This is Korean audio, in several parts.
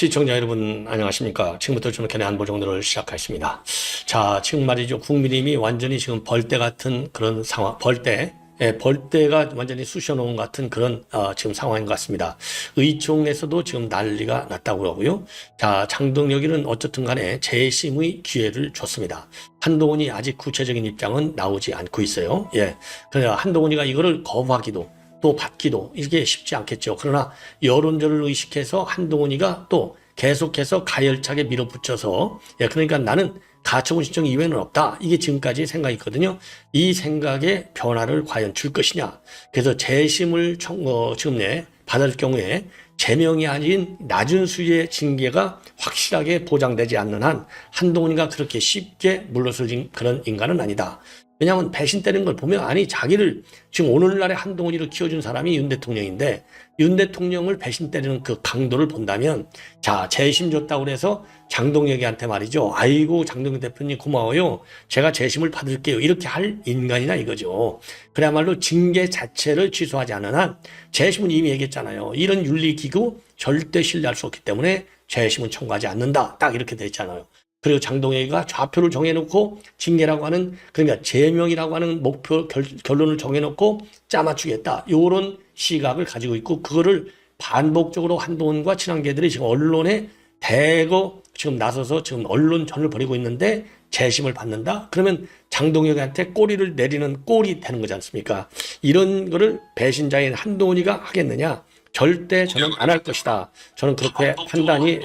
시청자 여러분 안녕하십니까. 지금부터 저는 견해 안보 정도를 시작하겠습니다. 자, 지금 말이죠. 국민의힘이 완전히 지금 벌떼 같은 그런 상황, 벌떼가 완전히 쑤셔놓은 같은 그런 지금 상황인 것 같습니다. 의총에서도 지금 난리가 났다고 그러고요. 자, 장동혁이는 어쨌든 간에 재심의 기회를 줬습니다. 한동훈이 아직 구체적인 입장은 나오지 않고 있어요. 예. 그러나 한동훈이가 이거를 거부하기도 또 받기도 이게 쉽지 않겠죠. 그러나 여론조를 의식해서 한동훈이가 또 계속해서 가열차게 밀어붙여서 그러니까 나는 가처분 신청 이외에는 없다. 이게 지금까지 생각이거든요. 이 생각에 변화를 과연 줄 것이냐. 그래서 재심을 지금 받을 경우에 제명이 아닌 낮은 수위의 징계가 확실하게 보장되지 않는 한 한동훈이가 그렇게 쉽게 물러설 그런 인간은 아니다. 왜냐하면 배신 때리는 걸 보면 아니 자기를 지금 오늘날의 한동훈이로 키워준 사람이 윤 대통령인데 윤 대통령을 배신 때리는 그 강도를 본다면 자 재심 줬다고 그래서 장동혁이한테 말이죠. 아이고 장동혁 대표님 고마워요. 제가 재심을 받을게요. 이렇게 할 인간이나 이거죠. 그야말로 징계 자체를 취소하지 않은 한 재심은 이미 얘기했잖아요. 이런 윤리기구 절대 신뢰할 수 없기 때문에 재심은 청구하지 않는다. 딱 이렇게 돼 있잖아요. 그리고 장동혁이가 좌표를 정해놓고 징계라고 하는 그러니까 제명이라고 하는 목표 결론을 정해놓고 짜맞추겠다. 이런 시각을 가지고 있고 그거를 반복적으로 한동훈과 친한계들이 지금 언론에 대거 지금 나서서 지금 언론전을 벌이고 있는데 재심을 받는다? 그러면 장동혁한테 꼬리를 내리는 꼴이 되는 거지 않습니까? 이런 거를 배신자인 한동훈이가 하겠느냐? 절대 저는 안 할 것이다. 저는 그렇게 판단이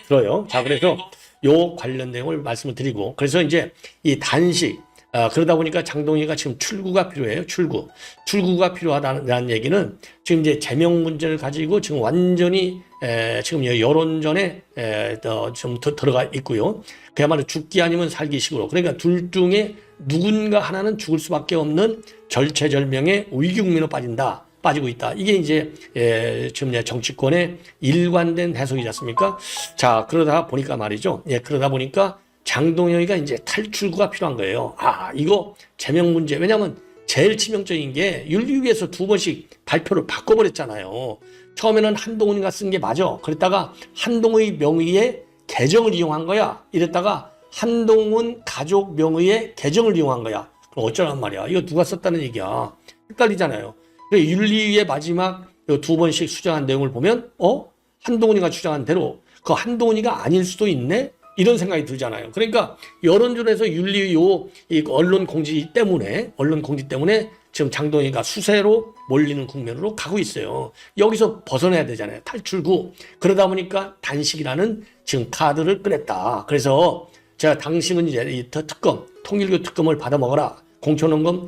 들어요. 자, 그래서 요 관련 내용을 말씀을 드리고, 그래서 이제 이 단식, 그러다 보니까 장동희가 지금 출구가 필요해요. 출구가 필요하다는 얘기는 지금 이제 제명 문제를 가지고 지금 완전히 지금 여론전에 좀 들어가 있고요. 그야말로 죽기 아니면 살기식으로. 그러니까 둘 중에 누군가 하나는 죽을 수밖에 없는 절체절명의 위기국면으로 빠지고 있다. 이게 이제 지금 정치권의 일관된 해석이지 않습니까? 자, 그러다 보니까 말이죠. 그러다 보니까 장동혁이가 이제 탈출구가 필요한 거예요. 이거 제명 문제. 왜냐하면 제일 치명적인 게 윤리위에서 2번씩 발표를 바꿔버렸잖아요. 처음에는 한동훈이가 쓴 게 맞아. 그랬다가 한동훈의 명의의 계정을 이용한 거야. 이랬다가 한동훈 가족 명의의 계정을 이용한 거야. 그럼 어쩌란 말이야. 이거 누가 썼다는 얘기야. 헷갈리잖아요. 윤리위의 마지막 2번씩 수정한 내용을 보면 한동훈이가 주장한 대로 그 한동훈이가 아닐 수도 있네? 이런 생각이 들잖아요. 그러니까 여론전에서 윤리위 이 언론 공지 때문에 지금 장동훈이가 수세로 몰리는 국면으로 가고 있어요. 여기서 벗어나야 되잖아요. 탈출구. 그러다 보니까 단식이라는 지금 카드를 꺼냈다. 그래서 제가 당신은 이제 이 특검, 통일교 특검을 받아 먹어라. 공천원금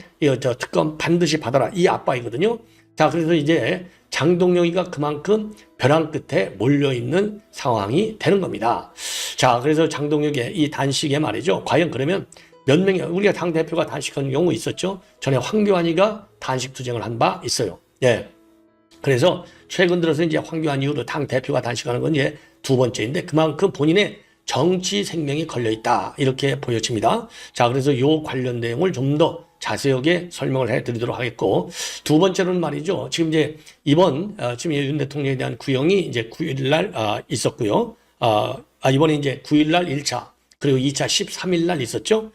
특검 반드시 받아라. 이 압박이거든요. 자, 그래서 이제 장동혁이가 그만큼 벼랑 끝에 몰려있는 상황이 되는 겁니다. 자, 그래서 장동혁의 이 단식에 말이죠. 과연 그러면 몇 명이 우리가 당대표가 단식하는 경우 있었죠. 전에 황교안이가 단식 투쟁을 한 바 있어요. 그래서 최근 들어서 이제 황교안 이후로 당대표가 단식하는 건 이제 2번째인데 그만큼 본인의 정치 생명이 걸려있다. 이렇게 보여집니다. 자, 그래서 요 관련 내용을 좀 더 자세하게 설명을 해드리도록 하겠고, 2번째로는 말이죠. 지금 이제 지금 윤 대통령에 대한 구형이 이제 9일날 있었고요. 이번에 이제 9일날 1차, 그리고 2차 13일날 있었죠.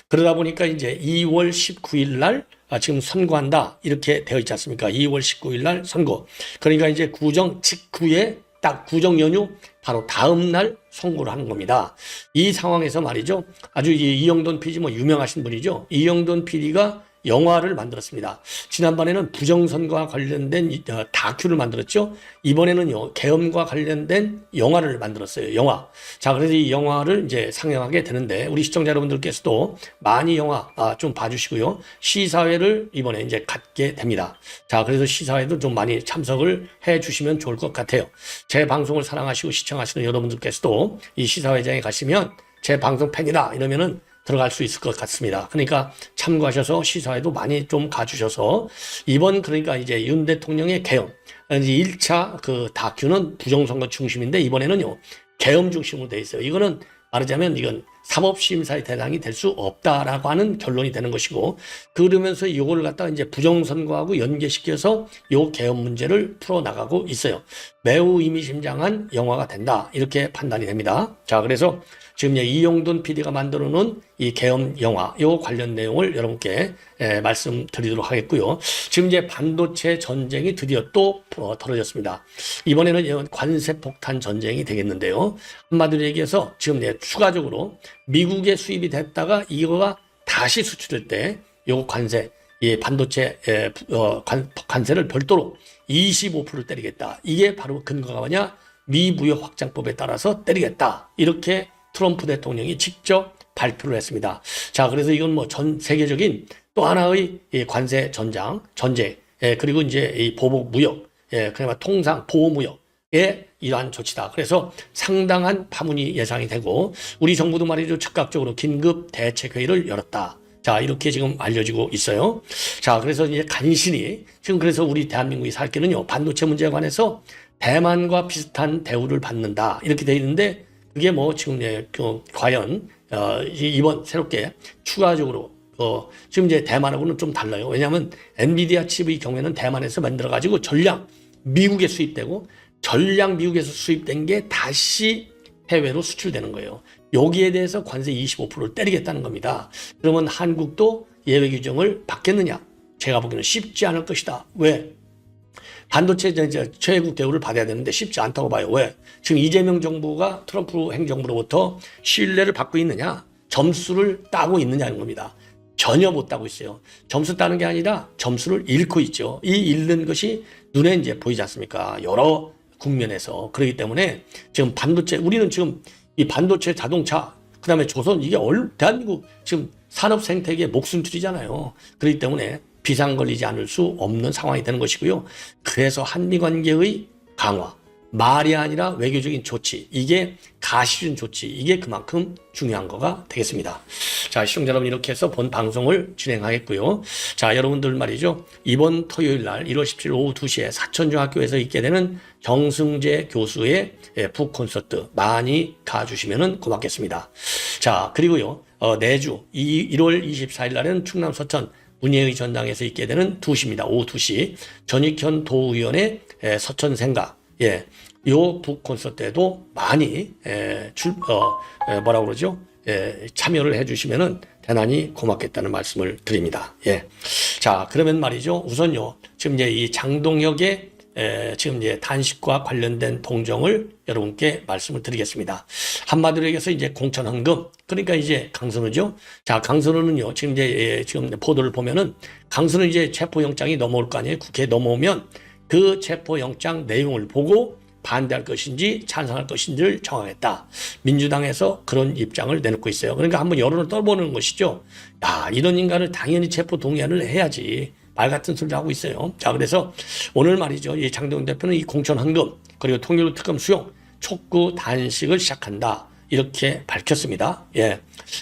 그러다 보니까 이제 2월 19일날 지금 선고한다. 이렇게 되어 있지 않습니까? 2월 19일날 선고. 그러니까 이제 구정 직후에 딱 구정 연휴 바로 다음 날 선고를 하는 겁니다. 이 상황에서 말이죠. 아주 이영돈 PD 유명하신 분이죠. 이영돈 PD가 영화를 만들었습니다. 지난번에는 부정선거와 관련된 다큐를 만들었죠. 이번에는 계엄과 관련된 영화를 만들었어요. 영화. 자, 그래서 이 영화를 이제 상영하게 되는데 우리 시청자 여러분들께서도 많이 영화 좀 봐주시고요. 시사회를 이번에 이제 갖게 됩니다. 자, 그래서 시사회도 좀 많이 참석을 해주시면 좋을 것 같아요. 제 방송을 사랑하시고 시청하시는 여러분들께서도 이 시사회장에 가시면 제 방송 팬이다 이러면은 들어갈 수 있을 것 같습니다. 그러니까 참고하셔서 시사회도 많이 좀 가주셔서 이번 그러니까 이제 윤 대통령의 계엄 1차 그 다큐는 부정선거 중심인데 이번에는요 계엄 중심으로 돼 있어요. 이거는 말하자면 이건 사법심사의 대상이 될 수 없다라고 하는 결론이 되는 것이고, 그러면서 이거를 갖다가 이제 부정선거하고 연계시켜서 요 개헌 문제를 풀어나가고 있어요. 매우 의미심장한 영화가 된다, 이렇게 판단이 됩니다. 자, 그래서 지금 이용돈 PD가 만들어 놓은 이 계엄 영화, 요 관련 내용을 여러분께 말씀드리도록 하겠고요. 지금 이제 반도체 전쟁이 드디어 또 벌어졌습니다. 이번에는 관세 폭탄 전쟁이 되겠는데요. 한마디로 얘기해서 지금 추가적으로 미국에 수입이 됐다가 이거가 다시 수출될 때 요 관세, 이 반도체 관세를 별도로 25% 때리겠다. 이게 바로 근거가 뭐냐? 미무역 확장법에 따라서 때리겠다. 이렇게 트럼프 대통령이 직접 발표를 했습니다. 자, 그래서 이건 뭐 전 세계적인 또 하나의 관세 전쟁, 그리고 이제 이 보복 무역, 그나마 통상 보호 무역의 이러한 조치다. 그래서 상당한 파문이 예상이 되고, 우리 정부도 말이죠, 즉각적으로 긴급 대책회의를 열었다. 자, 이렇게 지금 알려지고 있어요. 자, 그래서 이제 간신히 지금 그래서 우리 대한민국이 살 길은요, 반도체 문제에 관해서 대만과 비슷한 대우를 받는다, 이렇게 돼 있는데, 그게 뭐 지금 과연 이번 새롭게 추가적으로 지금 이제 대만하고는 좀 달라요. 왜냐하면 엔비디아 칩의 경우에는 대만에서 만들어 가지고 전량 미국에 수입되고, 전량 미국에서 수입된 게 다시 해외로 수출되는 거예요. 여기에 대해서 관세 25%를 때리겠다는 겁니다. 그러면 한국도 예외 규정을 받겠느냐? 제가 보기에는 쉽지 않을 것이다. 왜? 반도체 최애국 대우를 받아야 되는데 쉽지 않다고 봐요. 왜? 지금 이재명 정부가 트럼프 행정부로부터 신뢰를 받고 있느냐? 점수를 따고 있느냐는 겁니다. 전혀 못 따고 있어요. 점수 따는 게 아니라 점수를 잃고 있죠. 이 잃는 것이 눈에 이제 보이지 않습니까? 여러 국면에서. 그렇기 때문에 지금 반도체, 우리는 지금 이 반도체 자동차, 그 다음에 조선, 이게 대한민국 지금 산업 생태계의 목숨줄이잖아요. 그렇기 때문에 비상 걸리지 않을 수 없는 상황이 되는 것이고요. 그래서 한미 관계의 강화, 말이 아니라 외교적인 조치, 이게 가시준 조치, 이게 그만큼 중요한 거가 되겠습니다. 자, 시청자 여러분, 이렇게 해서 본 방송을 진행하겠고요. 자, 여러분들 말이죠, 이번 토요일 날 1월 17일 오후 2시에 사천중학교에서 있게 되는 정승재 교수의 북콘서트 많이 가주시면 고맙겠습니다. 자, 그리고요, 내주 1월 24일 날에는 충남 서천 문예의 전당에서 있게 되는 2시입니다. 오후 2시 전익현 도의원의 서천생각, 요 북콘서트에도 많이 뭐라고 그러죠? 참여를 해주시면은 대단히 고맙겠다는 말씀을 드립니다. 자, 그러면 말이죠, 우선요, 지금 이제 이 장동혁의 지금 이제 단식과 관련된 동정을 여러분께 말씀을 드리겠습니다. 한마디로 얘기해서 이제 공천헌금, 그러니까 이제 강선우죠. 자, 강선우는요, 지금 이제 지금 보도를 보면은 강선우 이제 체포영장이 넘어올 거 아니에요. 국회에 넘어오면 그 체포영장 내용을 보고 반대할 것인지 찬성할 것인지를 정하겠다. 민주당에서 그런 입장을 내놓고 있어요. 그러니까 한번 여론을 떠보는 것이죠. 야, 이런 인간을 당연히 체포 동의안을 해야지. 말 같은 소리를 하고 있어요. 자, 그래서 오늘 말이죠, 이 장동훈 대표는 이 공천헌금 그리고 통일부 특검 수용 촉구 단식을 시작한다, 이렇게 밝혔습니다.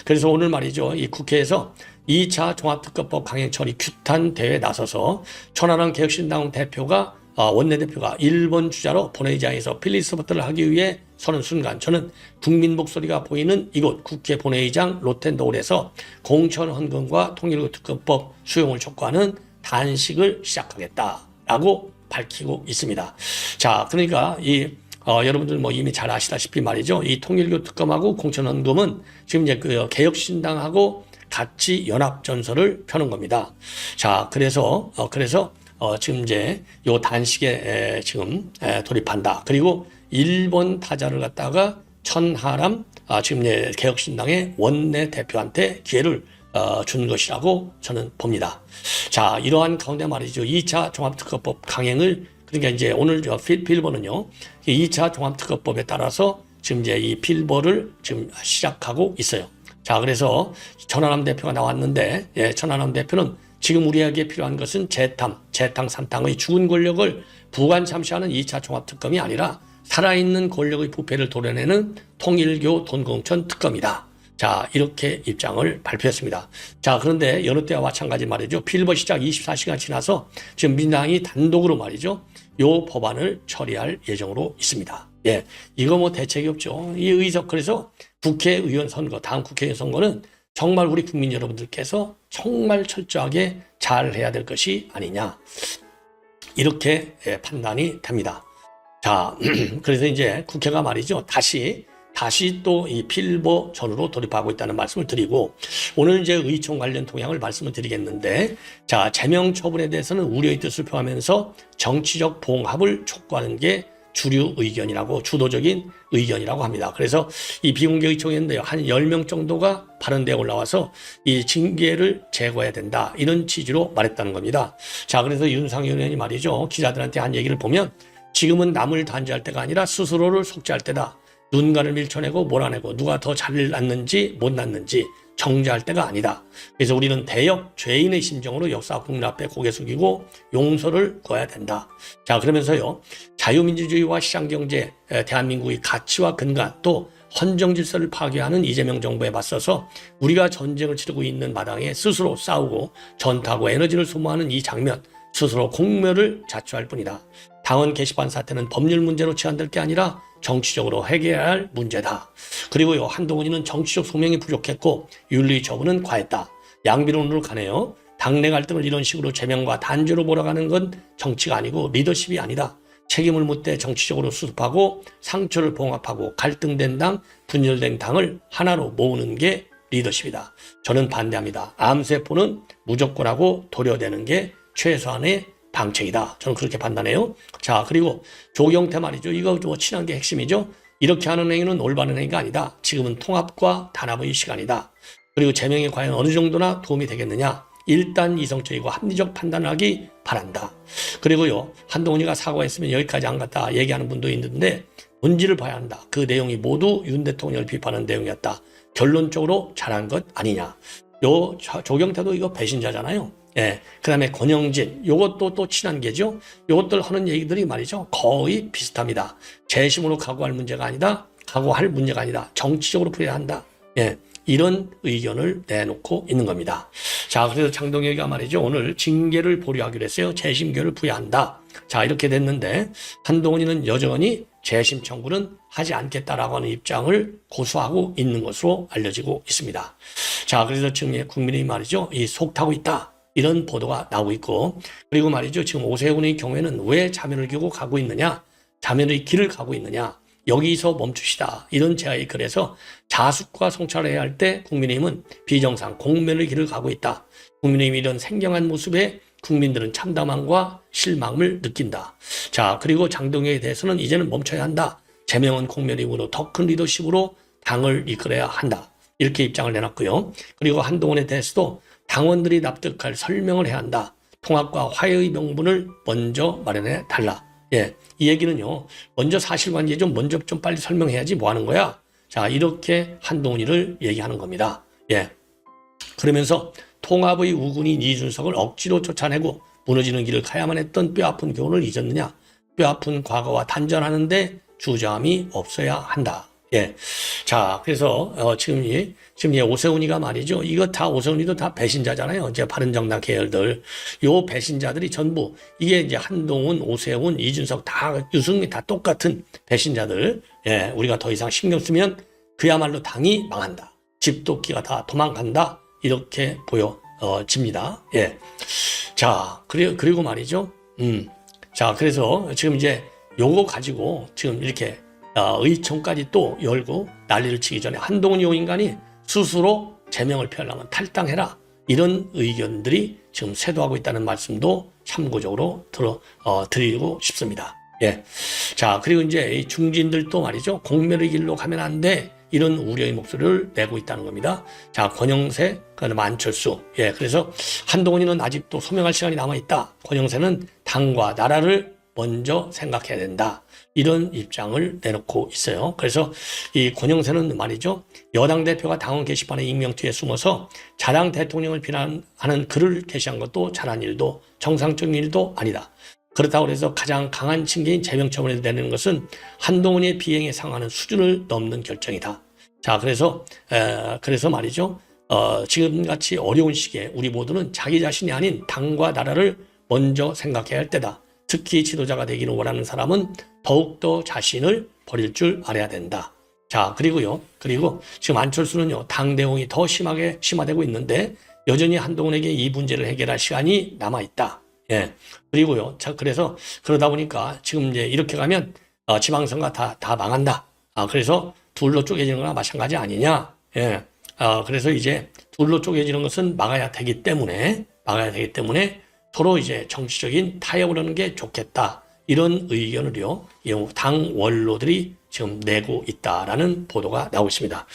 그래서 오늘 말이죠, 이 국회에서 2차 종합특검법 강행 처리 규탄 대회에 나서서 천하람 개혁신당 대표가 원내대표가 1번 주자로 본회의장에서 필리버스터를 하기 위해 서는 순간, 저는 국민 목소리가 보이는 이곳 국회 본회의장 로텐도홀에서 공천헌금과 통일부 특검법 수용을 촉구하는 단식을 시작하겠다라고 밝히고 있습니다. 자, 그러니까 여러분들 뭐 이미 잘 아시다시피 말이죠, 이 통일교 특검하고 공천헌금은 지금 이제 그 개혁신당하고 같이 연합전선을 펴는 겁니다. 자, 그래서 지금 이제 요 단식에 지금 돌입한다. 그리고 일본 타자를 갖다가 천하람 지금 이제 개혁신당의 원내 대표한테 기회를 준 것이라고 저는 봅니다. 자, 이러한 가운데 말이죠, 2차 종합특검법 강행을, 그러니까 이제 오늘 필버는요, 2차 종합특검법에 따라서 지금 이제 이 필버를 지금 시작하고 있어요. 자, 그래서 천하람 대표가 나왔는데, 천하람 대표는 지금 우리에게 필요한 것은 재탕산탕의 죽은 권력을 부관참시하는 2차 종합특검이 아니라 살아있는 권력의 부패를 도려내는 통일교 돈공천 특검이다. 자, 이렇게 입장을 발표했습니다. 자, 그런데 여느 때와 마찬가지 말이죠, 필버 시작 24시간 지나서 지금 민주당이 단독으로 말이죠, 요 법안을 처리할 예정으로 있습니다. 이거 뭐 대책이 없죠. 이 의석, 그래서 국회의원 선거, 다음 국회의원 선거는 정말 우리 국민 여러분들께서 정말 철저하게 잘 해야 될 것이 아니냐. 이렇게 판단이 됩니다. 자, 그래서 이제 국회가 말이죠. 다시 또 이 필보 전으로 돌입하고 있다는 말씀을 드리고, 오늘 이제 의총 관련 동향을 말씀을 드리겠는데, 자, 제명 처분에 대해서는 우려의 뜻을 표하면서 정치적 봉합을 촉구하는 게 주류 의견이라고, 주도적인 의견이라고 합니다. 그래서 이 비공개 의총인데요, 한 10명 정도가 발언대에 올라와서 이 징계를 제거해야 된다, 이런 취지로 말했다는 겁니다. 자, 그래서 윤상현 의원이 말이죠, 기자들한테 한 얘기를 보면, 지금은 남을 단죄할 때가 아니라 스스로를 속죄할 때다. 누군가를 밀쳐내고 몰아내고 누가 더 잘났는지 못났는지 정죄할 때가 아니다. 그래서 우리는 대역 죄인의 심정으로 역사와 국민 앞에 고개 숙이고 용서를 구해야 된다. 자, 그러면서요, 자유민주주의와 시장경제, 대한민국의 가치와 근간, 또 헌정질서를 파괴하는 이재명 정부에 맞서서 우리가 전쟁을 치르고 있는 마당에 스스로 싸우고 전투하고 에너지를 소모하는 이 장면, 스스로 공멸을 자초할 뿐이다. 당원 게시판 사태는 법률 문제로 치환될 게 아니라 정치적으로 해결해야 할 문제다. 그리고요, 한동훈이는 정치적 소명이 부족했고 윤리 처분은 과했다. 양비론으로 가네요. 당내 갈등을 이런 식으로 제명과 단죄로 몰아가는 건 정치가 아니고 리더십이 아니다. 책임을 묻되 정치적으로 수습하고 상처를 봉합하고 갈등된 당, 분열된 당을 하나로 모으는 게 리더십이다. 저는 반대합니다. 암세포는 무조건하고 도려내는 게 최소한의 방책이다. 저는 그렇게 판단해요. 자, 그리고 조경태 말이죠. 이거 뭐 친한 게 핵심이죠. 이렇게 하는 행위는 올바른 행위가 아니다. 지금은 통합과 단합의 시간이다. 그리고 제명이 과연 어느 정도나 도움이 되겠느냐. 일단 이성적이고 합리적 판단을 하기 바란다. 그리고요, 한동훈이가 사과했으면 여기까지 안 갔다 얘기하는 분도 있는데 본질을 봐야 한다. 그 내용이 모두 윤 대통령을 비판하는 내용이었다. 결론적으로 잘한 것 아니냐. 요 조경태도 이거 배신자잖아요. 예, 그 다음에 권영진, 요것도 또 친한 게죠. 요것들 하는 얘기들이 말이죠, 거의 비슷합니다. 재심으로 각오할 문제가 아니다. 각오할 문제가 아니다. 정치적으로 풀어야 한다. 예, 이런 의견을 내놓고 있는 겁니다. 자, 그래서 장동혁이가 말이죠, 오늘 징계를 보류하기로 했어요. 재심교를 부여한다. 자, 이렇게 됐는데 한동훈이는 여전히 재심 청구는 하지 않겠다라고 하는 입장을 고수하고 있는 것으로 알려지고 있습니다. 자, 그래서 지금 국민의힘 말이죠, 이 속타고 있다. 이런 보도가 나오고 있고, 그리고 말이죠, 지금 오세훈의 경우에는 왜 자면을 기고 가고 있느냐, 자면의 길을 가고 있느냐, 여기서 멈추시다, 이런 제안이. 그래서 자숙과 성찰을 해야 할 때 국민의힘은 비정상 공면의 길을 가고 있다. 국민의힘 이런 생경한 모습에 국민들은 참담함과 실망을 느낀다. 자, 그리고 장동혁에 대해서는 이제는 멈춰야 한다. 제명은 공면이므로 더 큰 리더십으로 당을 이끌어야 한다. 이렇게 입장을 내놨고요. 그리고 한동훈에 대해서도 당원들이 납득할 설명을 해야 한다. 통합과 화해의 명분을 먼저 마련해 달라. 예, 이 얘기는요, 먼저 사실관계 먼저 좀 빨리 설명해야지 뭐 하는 거야. 자, 이렇게 한동훈이를 얘기하는 겁니다. 예, 그러면서 통합의 우군인 이준석을 억지로 쫓아내고 무너지는 길을 가야만 했던 뼈아픈 교훈을 잊었느냐. 뼈아픈 과거와 단절하는데 주저함이 없어야 한다. 예. 자, 그래서, 지금 오세훈이가 말이죠. 이거 다 오세훈이도 다 배신자잖아요. 이제 바른정당 계열들. 요 배신자들이 전부, 이게 이제 한동훈, 오세훈, 이준석 다, 유승민 다 똑같은 배신자들. 예. 우리가 더 이상 신경 쓰면 그야말로 당이 망한다. 집도끼가 다 도망간다. 이렇게 보여집니다. 예. 자, 그리고 말이죠. 자, 그래서 지금 이제 요거 가지고 지금 이렇게 의총까지 또 열고 난리를 치기 전에 한동훈 요 인간이 스스로 제명을 피하려면 탈당해라. 이런 의견들이 지금 쇄도하고 있다는 말씀도 참고적으로 드리고 싶습니다. 예. 자, 그리고 이제 이 중진들도 말이죠. 공멸의 길로 가면 안 돼. 이런 우려의 목소리를 내고 있다는 겁니다. 자, 권영세, 그다음에 안철수. 예. 그래서 한동훈이는 아직도 소명할 시간이 남아있다. 권영세는 당과 나라를 먼저 생각해야 된다. 이런 입장을 내놓고 있어요. 그래서 이 권영세는 말이죠, 여당 대표가 당원 게시판에 익명 뒤에 숨어서 자당 대통령을 비난하는 글을 게시한 것도 잘한 일도 정상적인 일도 아니다. 그렇다고 해서 가장 강한 징계인 제명 처분을 내는 것은 한동훈의 비행에 상하는 수준을 넘는 결정이다. 자, 그래서 말이죠, 지금같이 어려운 시기에 우리 모두는 자기 자신이 아닌 당과 나라를 먼저 생각해야 할 때다. 특히 지도자가 되기를 원하는 사람은 더욱더 자신을 버릴 줄 알아야 된다. 자, 자, 그리고 지금 안철수는요, 당대응이 더 심화되고 있는데, 여전히 한동훈에게 이 문제를 해결할 시간이 남아있다. 예. 그리고요, 자, 그러다 보니까 지금 이제 이렇게 가면, 지방선거 다 망한다. 그래서 둘로 쪼개지는 거나 마찬가지 아니냐. 예. 그래서 이제 둘로 쪼개지는 것은 막아야 되기 때문에 서로 이제 정치적인 타협을 하는 게 좋겠다. 이런 의견을요, 당 원로들이 지금 내고 있다라는 보도가 나오고 있습니다.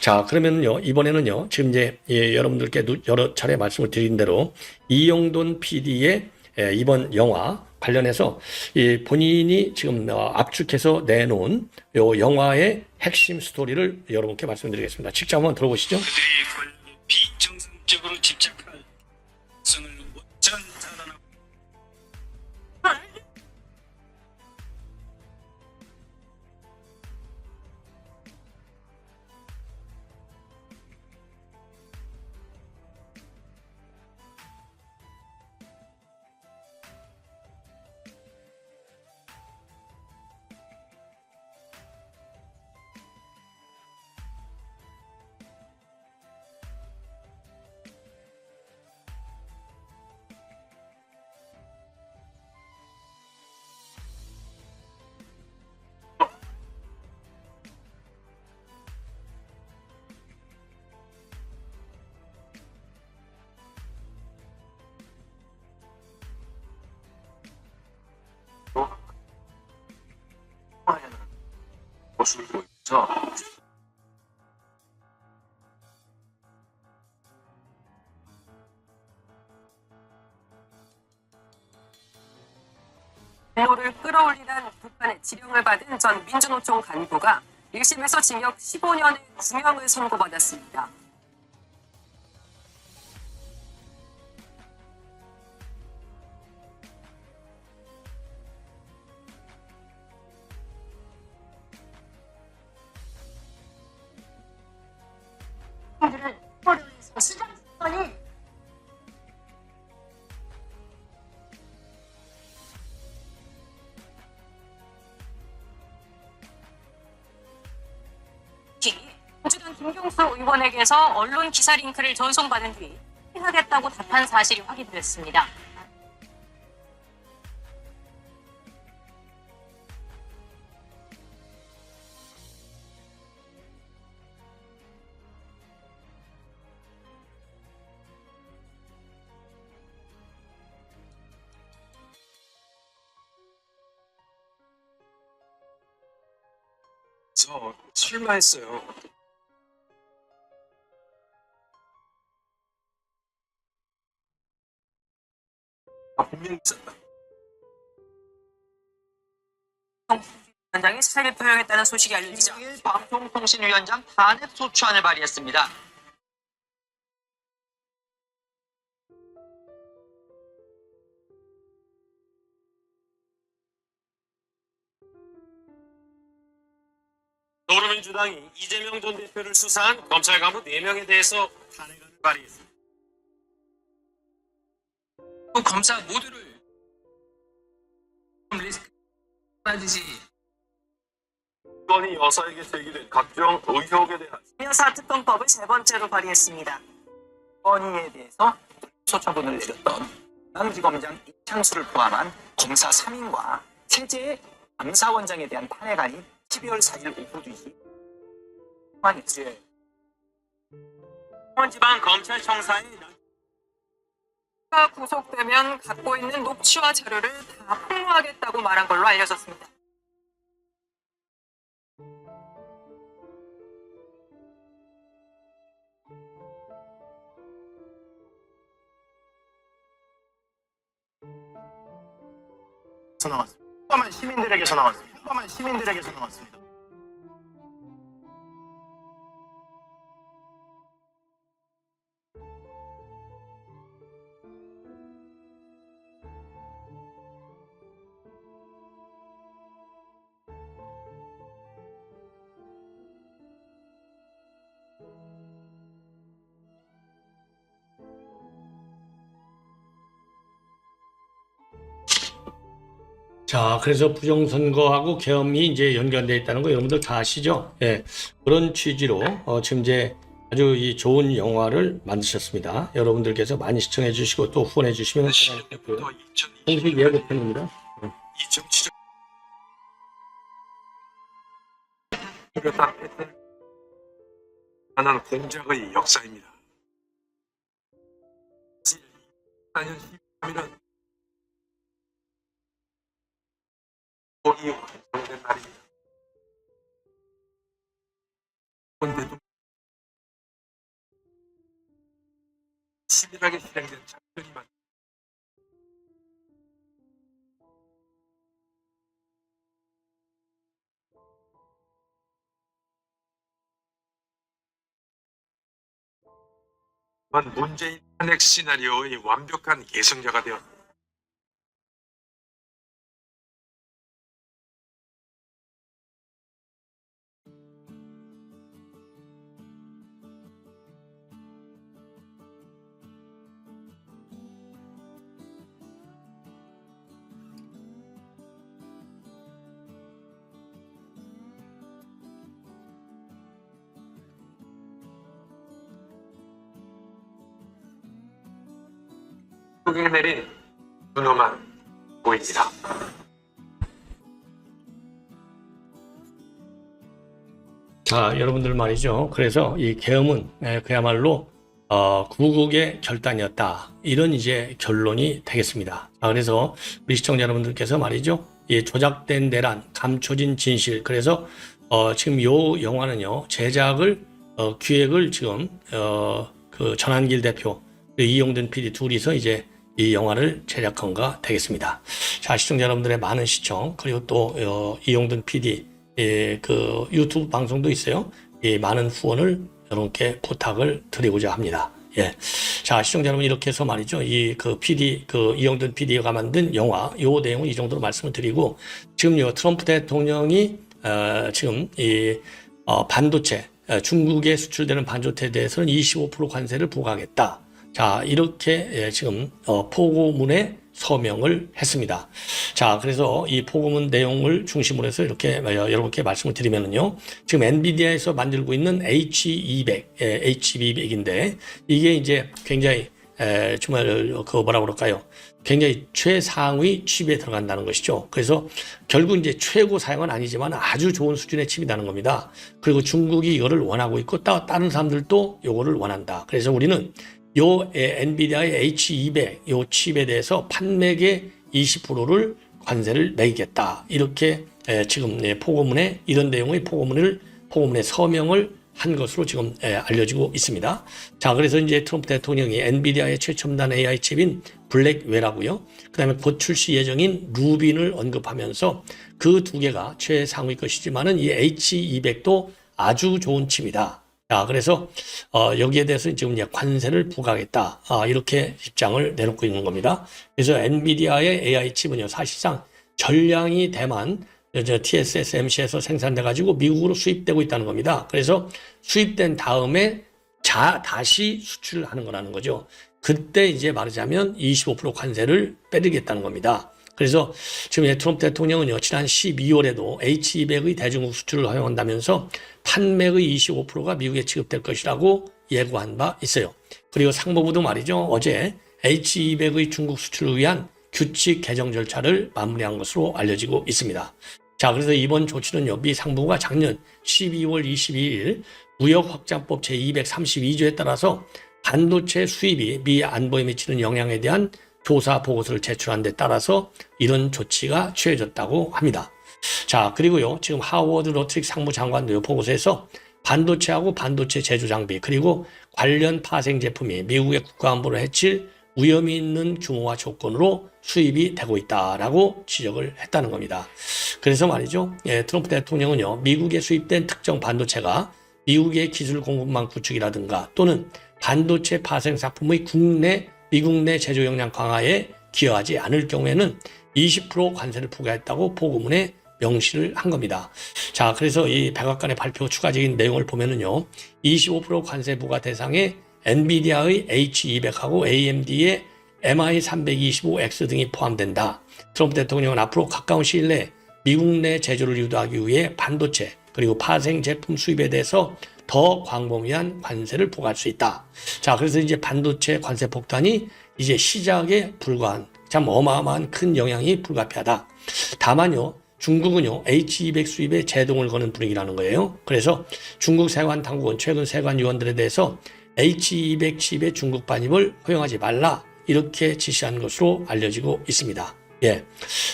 자, 그러면요, 이번에는요, 지금 이제 여러분들께 여러 차례 말씀을 드린 대로 이영돈 PD의 이번 영화 관련해서 본인이 지금 압축해서 내놓은 요 영화의 핵심 스토리를 여러분께 말씀드리겠습니다. 직접 한번 들어보시죠. 그들이 비정상적으로 집착할 성을 원천 차단하고 하려는 모습을 보이면서 공로를 끌어올리는 북한의 지령을 받은 전 민주노총 간부가 1심에서 징역 15년의 구형을 선고받았습니다. 들을 포로에서 수장했더니 민주당 김경수 의원에게서 언론 기사 링크를 전송받은 뒤 해하겠다고 답한 사실이 확인됐습니다. 저 출마했어요. 분명히 있었다. 위원장이 사의를 표명했다는 소식이 알려지자 김정일 방송통신위원장 탄핵 소추안을 발의했습니다. 더불어민주당이 이재명 전 대표를 수사한 검찰 간부 4명에 대해서 탄핵안을 발의했습니다. 그 검사 모두를 리스크 따지지. 건이 여사에게 제기된 각종 의혹에 대한 여사특검법을 세 번째로 발의했습니다. 건의에 대해서 소처분을 내렸던 남지검장 이창수를 포함한 검사 3인과 세제 감사원장에 대한 탄핵안이 12월 4일 오후 2시 통과했습니다. 서울지방검찰청사에 가 구속되면 갖고 있는 녹취와 자료를 다 폭로하겠다고 말한 걸로 알려졌습니다. 나왔습니다. 평범한 시민들에게서 나왔습니다. 평범한 시민들에게서 나왔습니다. 자, 그래서 부정선거하고 계엄이 이제 연관되어 있다는 거 여러분들 다 아시죠? 예. 그런 취지로 지금 이제 아주 이 좋은 영화를 만드셨습니다. 여러분들께서 많이 시청해 주시고 또 후원해 주시면 고맙겠고요. 공식 예고편입니다. 이 정치적 뚜렷한 패턴을 하나는 공작의 역사입니다. 4년 13일은 복이 완성된 날입니다. 대통령 치밀하게 실행된 작전이만 문재인 탄핵 시나리오의 완벽한 예성자가 되었습니다. 흙에 내린 눈호만 보입니다. 자, 여러분들 말이죠. 그래서 이 계엄은 그야말로 구국의 결단이었다. 이런 이제 결론이 되겠습니다. 자, 그래서 우리 시청자 여러분들께서 말이죠. 이 조작된 내란, 감춰진 진실. 그래서 지금 요 영화는요. 제작을 기획을 지금 그 전한길 대표, 이용든 PD 둘이서 이제 이 영화를 제작한 거 되겠습니다. 자, 시청자 여러분들의 많은 시청, 그리고 또 이용든 PD 그 유튜브 방송도 있어요. 이 많은 후원을 여러분께 부탁을 드리고자 합니다. 예. 자, 시청자 여러분, 이렇게 해서 말이죠. 이 그 PD, 그 이용든 PD가 만든 영화, 요 내용은 이 정도로 말씀을 드리고, 지금요, 트럼프 대통령이, 지금 이, 반도체, 중국에 수출되는 반도체에 대해서는 25% 관세를 부과하겠다. 자, 이렇게 지금 포고문에 서명을 했습니다. 자, 그래서 이 포고문 내용을 중심으로 해서 이렇게 여러분께 말씀을 드리면은요. 지금 엔비디아에서 만들고 있는 H200, H200인데 이게 이제 굉장히 정말 그 뭐라 그럴까요? 굉장히 최상위 칩에 들어간다는 것이죠. 그래서 결국 이제 최고 사양은 아니지만 아주 좋은 수준의 칩이라는 겁니다. 그리고 중국이 이거를 원하고 있고 다른 사람들도 이거를 원한다. 그래서 우리는 요 엔비디아의 H200 요 칩에 대해서 판매의 20%를 관세를 매기겠다. 이렇게 지금 포고문에 이런 내용의 포고문에 서명을 한 것으로 지금 알려지고 있습니다. 자, 그래서 이제 트럼프 대통령이 엔비디아의 최첨단 AI 칩인 블랙웰하고요. 그다음에 곧 출시 예정인 루빈을 언급하면서 그 두 개가 최상위 것이지만은 이 H200도 아주 좋은 칩이다. 자, 그래서 여기에 대해서 지금 이제 관세를 부과하겠다. 이렇게 입장을 내놓고 있는 겁니다. 그래서 엔비디아의 AI 칩은요, 사실상 전량이 대만 TSMC에서 생산돼 가지고 미국으로 수입되고 있다는 겁니다. 그래서 수입된 다음에 다시 수출을 하는 거라는 거죠. 그때 이제 말하자면 25% 관세를 빼드리겠다는 겁니다. 그래서 지금 트럼프 대통령은요, 지난 12월에도 H200의 대중국 수출을 허용한다면서 판매의 25%가 미국에 지급될 것이라고 예고한 바 있어요. 그리고 상무부도 말이죠, 어제 H200의 중국 수출을 위한 규칙 개정 절차를 마무리한 것으로 알려지고 있습니다. 자, 그래서 이번 조치는요, 미 상무부가 작년 12월 22일 무역확장법 제232조에 따라서 반도체 수입이 미 안보에 미치는 영향에 대한 조사 보고서를 제출한 데 따라서 이런 조치가 취해졌다고 합니다. 자, 그리고요, 지금 하워드 로트릭 상무장관도 보고서에서 반도체하고 반도체 제조 장비 그리고 관련 파생 제품이 미국의 국가안보를 해칠 위험이 있는 규모와 조건으로 수입이 되고 있다라고 지적을 했다는 겁니다. 그래서 말이죠, 트럼프 대통령은요, 미국에 수입된 특정 반도체가 미국의 기술 공급망 구축이라든가 또는 반도체 파생 상품의 미국 내 제조 역량 강화에 기여하지 않을 경우에는 20% 관세를 부과했다고 포고문에 명시를 한 겁니다. 자, 그래서 이 백악관의 발표 추가적인 내용을 보면은요, 25% 관세 부과 대상에 엔비디아의 H200하고 AMD의 MI325X 등이 포함된다. 트럼프 대통령은 앞으로 가까운 시일 내에 미국 내 제조를 유도하기 위해 반도체 그리고 파생 제품 수입에 대해서 더 광범위한 관세를 부과할 수 있다. 자, 그래서 이제 반도체 관세 폭탄이 이제 시작에 불과한 참 어마어마한 큰 영향이 불가피하다. 다만요, 중국은요, H200 수입에 제동을 거는 분위기라는 거예요. 그래서 중국 세관 당국은 최근 세관 요원들에 대해서 H200 칩의 중국 반입을 허용하지 말라 이렇게 지시한 것으로 알려지고 있습니다. 예.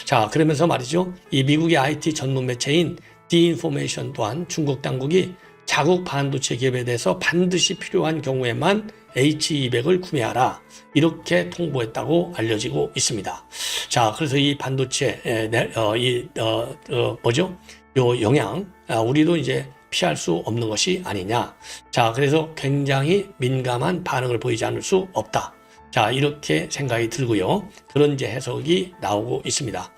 자, 그러면서 말이죠. 이 미국의 IT 전문 매체인 디인포메이션 또한 중국 당국이 자국 반도체 기업에 대해서 반드시 필요한 경우에만 H200을 구매하라 이렇게 통보했다고 알려지고 있습니다. 자, 그래서 이 반도체 요 영향 우리도 이제 피할 수 없는 것이 아니냐. 자, 그래서 굉장히 민감한 반응을 보이지 않을 수 없다. 자, 이렇게 생각이 들고요. 그런 이제 해석이 나오고 있습니다.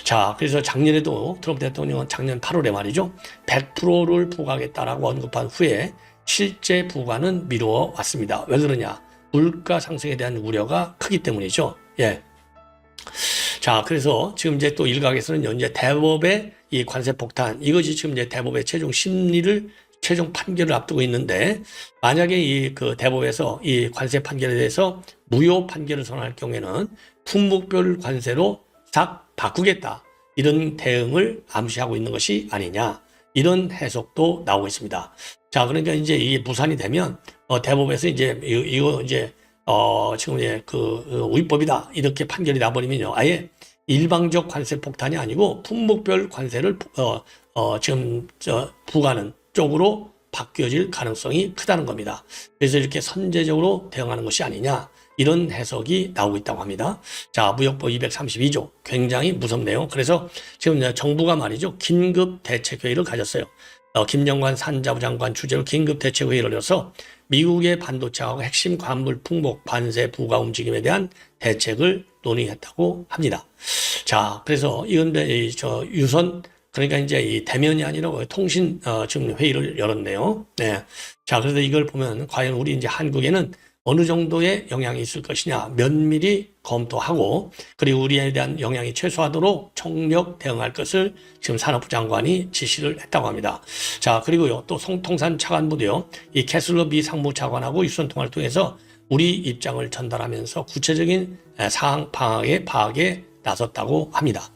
자, 그래서 작년에도 트럼프 대통령은 작년 8월에 말이죠. 100%를 부과하겠다라고 언급한 후에 실제 부과는 미루어 왔습니다. 왜 그러냐? 물가 상승에 대한 우려가 크기 때문이죠. 예. 자, 그래서 지금 이제 또 일각에서는 이제 대법의 이 관세 폭탄, 이것이 지금 이제 대법의 최종 판결을 앞두고 있는데, 만약에 이 그 대법에서 이 관세 판결에 대해서 무효 판결을 선언할 경우에는 품목별 관세로 싹 바꾸겠다. 이런 대응을 암시하고 있는 것이 아니냐. 이런 해석도 나오고 있습니다. 자, 그러니까 이제 이게 무산이 되면, 대법에서 이제 이거 이제, 지금 이제 위법이다. 이렇게 판결이 나버리면요. 아예 일방적 관세 폭탄이 아니고 품목별 관세를, 지금 부과하는 쪽으로 바뀌어질 가능성이 크다는 겁니다. 그래서 이렇게 선제적으로 대응하는 것이 아니냐 이런 해석이 나오고 있다고 합니다. 자, 무역법 232조 굉장히 무섭네요. 그래서 지금 정부가 말이죠. 긴급 대책회의를 가졌어요. 김영관 산자부 장관 주재로 긴급 대책회의를 열어서 미국의 반도체하고 핵심 광물 품목 관세 부과 움직임에 대한 대책을 논의했다고 합니다. 자, 그래서 이건 유선 그러니까 이제 이 대면이 아니라 통신 지금 회의를 열었네요. 네. 자, 그래서 이걸 보면 과연 우리 이제 한국에는 어느 정도의 영향이 있을 것이냐 면밀히 검토하고 그리고 우리에 대한 영향이 최소화하도록 총력 대응할 것을 지금 산업부 장관이 지시를 했다고 합니다. 자, 그리고요 또 송통산 차관부도요 이 캐슬러 미 상무차관하고 유선 통화를 통해서 우리 입장을 전달하면서 구체적인 사항 파악에 나섰다고 합니다.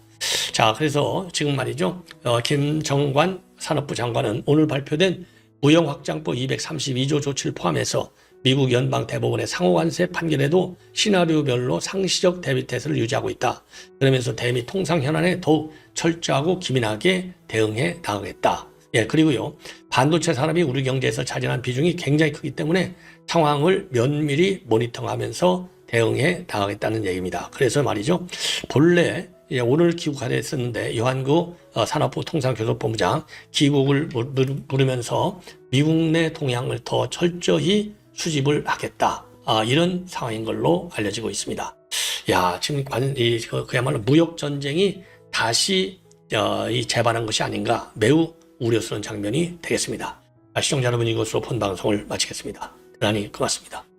자, 그래서 지금 말이죠. 김정관 산업부 장관은 오늘 발표된 무역확장법 232조 조치를 포함해서 미국 연방대법원의 상호관세 판결에도 시나리오별로 상시적 대비 태세를 유지하고 있다. 그러면서 대미 통상 현안에 더욱 철저하고 기민하게 대응해 나가겠다. 예, 그리고요. 반도체 산업이 우리 경제에서 차지하는 비중이 굉장히 크기 때문에 상황을 면밀히 모니터하면서 대응해 나가겠다는 얘기입니다. 그래서 말이죠. 본래 오늘 귀국하랬었는데 요한구 산업부 통상교섭본부장 귀국을 물으면서 미국 내 동향을 더 철저히 수집을 하겠다. 이런 상황인 걸로 알려지고 있습니다. 야, 지금 그야말로 무역 전쟁이 다시 재발한 것이 아닌가 매우 우려스러운 장면이 되겠습니다. 시청자 여러분, 이것으로 본 방송을 마치겠습니다. 대단히 고맙습니다.